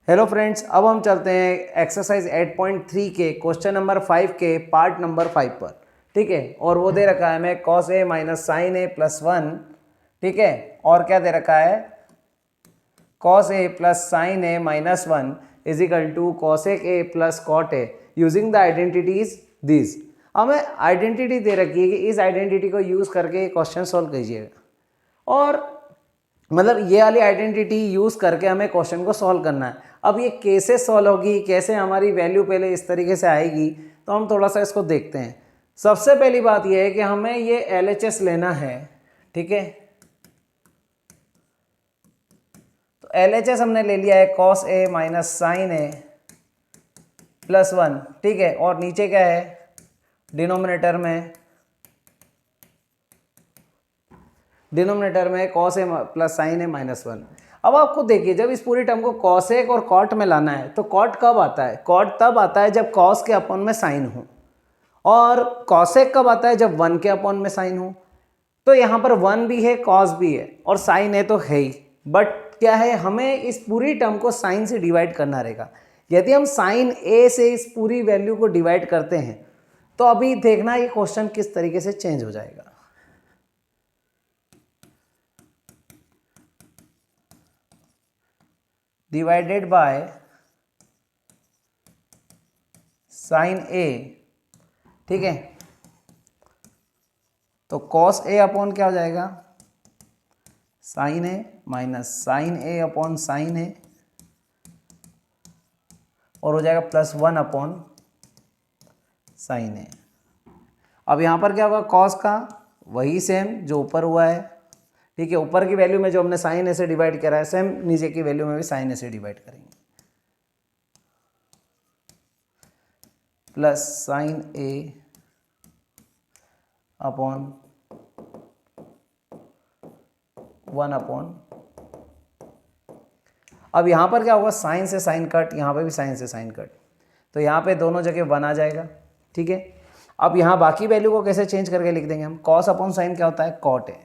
Hello friends, अब हम चलते हैं एक्सरसाइज 8.3 के क्वेश्चन नंबर 5 के पार्ट नंबर 5 पर। ठीक है, और वो दे रखा है हमें cos A minus sin A plus 1। ठीक है, और क्या दे रखा है, cos A plus sin A minus 1 is equal to cosec A plus cot A using the identities this. हमें आइडेंटिटी दे रखी है कि इस आइडेंटिटी को यूज करके क्वेश्चन सॉल्व कीजिएगा, और मतलब ये वाली आइडेंटिटी यूज करके हमें क्वेश्चन को सॉल्व करना है। अब ये कैसे सॉल्व होगी, कैसे हमारी वैल्यू पहले इस तरीके से आएगी, तो हम थोड़ा सा इसको देखते हैं। सबसे पहली बात ये है कि हमें ये LHS लेना है। ठीक है, तो LHS हमने ले लिया है cos A minus sin A plus 1। ठीक है, और नीचे क्या है, डिनोमिनेटर में cos A plus sin A minus 1। अब आपको देखिए, जब इस पूरी टर्म को कॉसेक और कॉट में लाना है तो कॉट कब आता है, कॉट तब आता है जब कॉस के अपॉन में साइन हो, और कॉसेक कब आता है जब 1 के अपॉन में साइन हो। तो यहाँ पर 1 भी है, कॉस भी है, और साइन है तो है ही, बट क्या है, हमें इस पूरी टर्म को साइन से डिवाइड करना रहेगा। यदि हम साइन ए से इस पूरी वैल्यू को डिवाइड करते हैं तो अभी देखना ये क्वेश्चन किस तरीके से चेंज हो जाएगा। डिवाइडेड बाय साइन ए। ठीक है, तो कॉस ए अपॉन क्या हो जाएगा, sign A minus sin A upon sine ए, और हो जाएगा प्लस 1 अपॉन साइन ए। अब यहाँ पर क्या होगा, कॉस का वही सेम जो ऊपर हुआ है। ठीक है, ऊपर की वैल्यू में जो हमने साइन ए से डिवाइड करा है, सेम नीचे की वैल्यू में भी साइन ए से डिवाइड करेंगे, प्लस साइन ए अपॉन 1 अपॉन। अब यहाँ पर क्या होगा, साइन से साइन कट, यहाँ पे भी साइन से साइन कट, तो यहाँ पे दोनों जगह 1 आ जाएगा। ठीक है, अब यहाँ बाकी वैल्यू को कैसे चेंज करके लिख देंगे हम, कॉस अपॉन साइन क्या होता है, cot A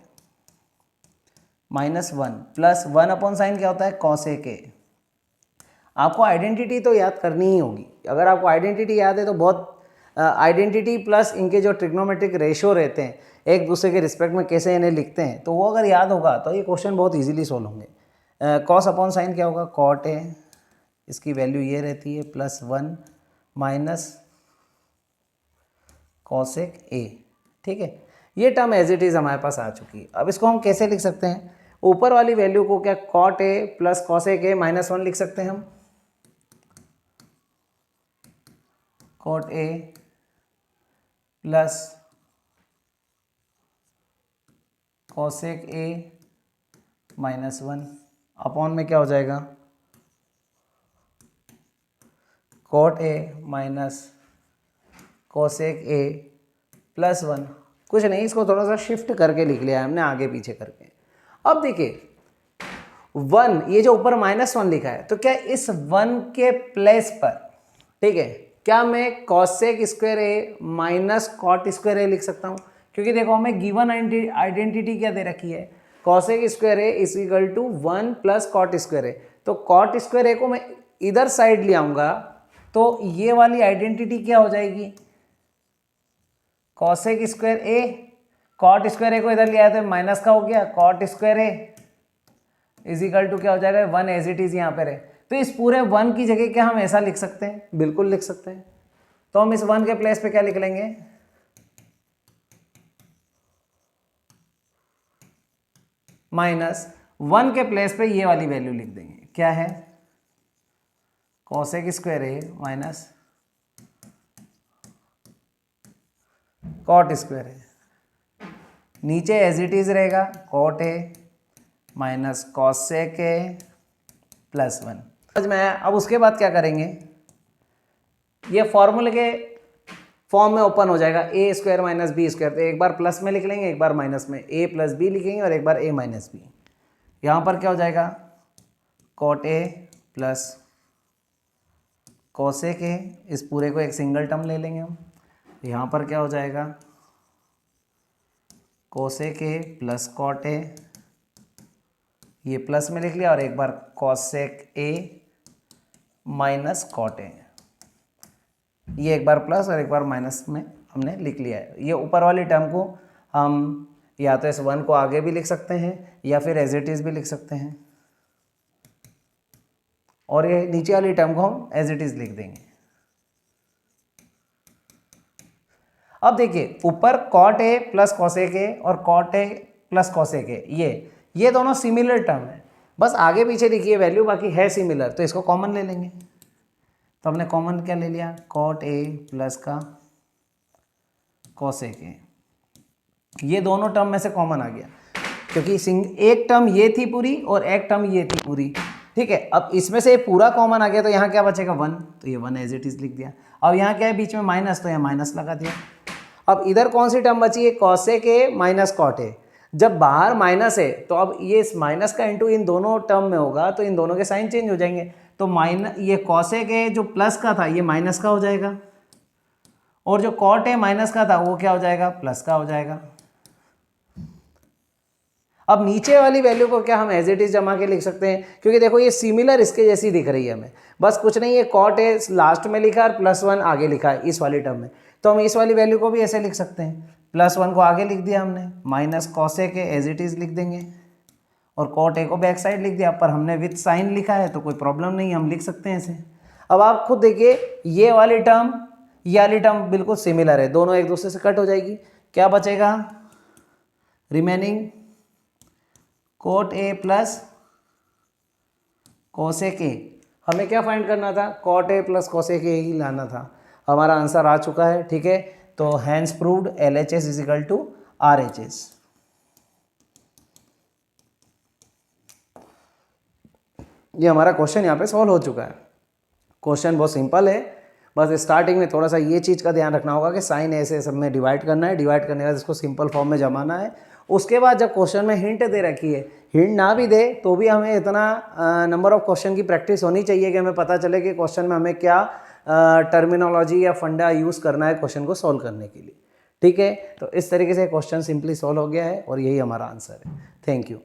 minus 1 plus 1 upon sin क्या होता है, कॉसेक ए। आपको आइडेंटिटी तो याद करनी ही होगी। अगर आपको आइडेंटिटी याद है तो बहुत, आइडेंटिटी प्लस इनके जो ट्रिग्नोमेट्रिक रेशियो रहते हैं एक दूसरे के रिस्पेक्ट में कैसे इन्हें लिखते हैं, तो वो अगर याद होगा तो ये क्वेश्चन बहुत इजीली सोल्व होंगे। कॉस अपॉन साइन क्या होगा, कॉट ए, इसकी वैल्यू ये रहती है प्लस 1 माइनस कॉसेक ए। ठीक है, ये टर्म एज इट इज़ हमारे पास आ चुकी है। अब इसको हम कैसे लिख सकते हैं, ऊपर वाली वैल्यू को क्या, cot A plus cosec A minus 1 लिख सकते हैं हम, cot A plus cosec A minus 1 upon में क्या हो जाएगा, cot A minus cosec A plus 1। कुछ नहीं, इसको थोड़ा सा शिफ्ट करके लिख लिया है हमने आगे पीछे करके। अब देखिए 1, ये जो ऊपर -1 लिखा है, तो क्या इस 1 के प्लेस पर, ठीक है, क्या मैं cosec square A minus cot square ए लिख सकता हूँ, क्योंकि देखो हमें गिवन आइडेंटिटी क्या दे रखी है, cosec square A is equal to 1 plus cot square A. तो कॉट स्क्वायर ए को मैं इधर साइड ले आऊंगा तो ये वाली आइडेंटिटी क्या हो जाएगी, cosec square A, cot square A को इधर ले आया तो माइनस का हो गया, cot square A is equal to क्या हो जाएगा, 1 एज इट इज यहाँ पर है। तो इस पूरे 1 की जगह क्या हम ऐसा लिख सकते हैं, बिल्कुल लिख सकते हैं। तो हम इस 1 के प्लेस पे क्या लिख लेंगे, माइनस 1 के प्लेस पे ये वाली वैल्यू लिख देंगे, क्या है, cosec square A minus cot square A, नीचे एज इट इज रहेगा cot A minus cosec A plus 1। समझ में आया। अब उसके बाद क्या करेंगे, ये फॉर्मूले के फॉर्म में ओपन हो जाएगा, ए स्क्वायर माइनस बी स्क्वायर। तो एक बार प्लस में लिख लेंगे, एक बार माइनस में, ए प्लस बी लिखेंगे और एक बार ए माइनस बी। यहाँ पर क्या हो जाएगा, cot A plus cosec A, इस पूरे को एक सिंगल टर्म ले लेंगे हम। यहाँ पर क्या हो जाएगा, cosec A plus cot A, ये प्लस में लिख लिया, और एक बार cosec A minus cot A. ये एक बार प्लस और एक बार माइनस में हमने लिख लिया है। ये ऊपर वाली टर्म को हम या तो इस 1 को आगे भी लिख सकते हैं या फिर एज इट इज़ भी लिख सकते हैं, और ये नीचे वाली टर्म को हम एज इट इज़ लिख देंगे। अब देखिए ऊपर cot A plus cosec A और cot A plus cosec A, ये दोनों सिमिलर टर्म है, बस आगे पीछे लिखिए वैल्यू, बाकी है सिमिलर, तो इसको कॉमन ले लेंगे। तो हमने कॉमन क्या ले लिया, कॉट ए प्लस का कॉसेक ए, ये दोनों टर्म में से कॉमन आ गया, क्योंकि एक टर्म ये थी पूरी और एक टर्म ये थी पूरी, ठीक है। अब इसमें से पूरा कॉमन आ गया, तो यहाँ क्या बचेगा 1, तो ये 1 एज इट इज़ लिख दिया। अब यहाँ क्या है बीच में माइनस, तो यहाँ माइनस लगा दिया। अब इधर कौन सी टर्म बची है, cosec A minus cot A. जब बाहर माइनस है तो अब ये इस माइनस का इंटू इन दोनों टर्म में होगा, तो इन दोनों के साइन चेंज हो जाएंगे। तो ये कॉसेक ए जो प्लस का था ये माइनस का हो जाएगा, और जो कॉट ए माइनस का था वो क्या हो जाएगा, प्लस का हो जाएगा। अब नीचे वाली वैल्यू को क्या हम एज इट इज जमा के लिख सकते हैं, क्योंकि देखो ये सिमिलर इसके जैसी दिख रही है हमें, बस कुछ नहीं है, कॉट ए लास्ट में लिखा और +1 आगे लिखा है इस वाली टर्म में, तो हम इस वाली वैल्यू को भी ऐसे लिख सकते हैं। +1 को आगे लिख दिया हमने, minus cosec A as it is लिख देंगे, और कॉट ए को बैक साइड लिख दिया, पर हमने विथ साइन लिखा है तो कोई प्रॉब्लम नहीं, हम लिख सकते हैं ऐसे। अब आप खुद देखिए ये वाली टर्म ये वाली टर्म बिल्कुल सिमिलर है, दोनों एक दूसरे से कट हो जाएगी, क्या बचेगा, remaining cot A plus cosec A. हमें क्या फाइंड करना था, cot A plus cosec A ही लाना था। हमारा आंसर आ चुका है, ठीक है। तो hence proved LHS is equal to RHS। ये हमारा क्वेश्चन यहाँ पे सॉल्व हो चुका है। क्वेश्चन बहुत सिंपल है, बस स्टार्टिंग में थोड़ा सा ये चीज़ का ध्यान रखना होगा कि साइन ऐसे सब में डिवाइड करना है, डिवाइड करने के बाद इसको सिंपल फॉर्म में जमाना है। उसके बाद जब क्वेश्चन में हिंट दे रखी है, हिंट ना भी दे तो भी हमें इतना नंबर ऑफ क्वेश्चन की प्रैक्टिस होनी चाहिए कि हमें पता चले कि क्वेश्चन में हमें क्या टर्मिनोलॉजी या फंडा यूज़ करना है क्वेश्चन को सॉल्व करने के लिए, ठीक है। तो इस तरीके से क्वेश्चन सिंपली सॉल्व हो गया है और यही हमारा आंसर है। Thank you.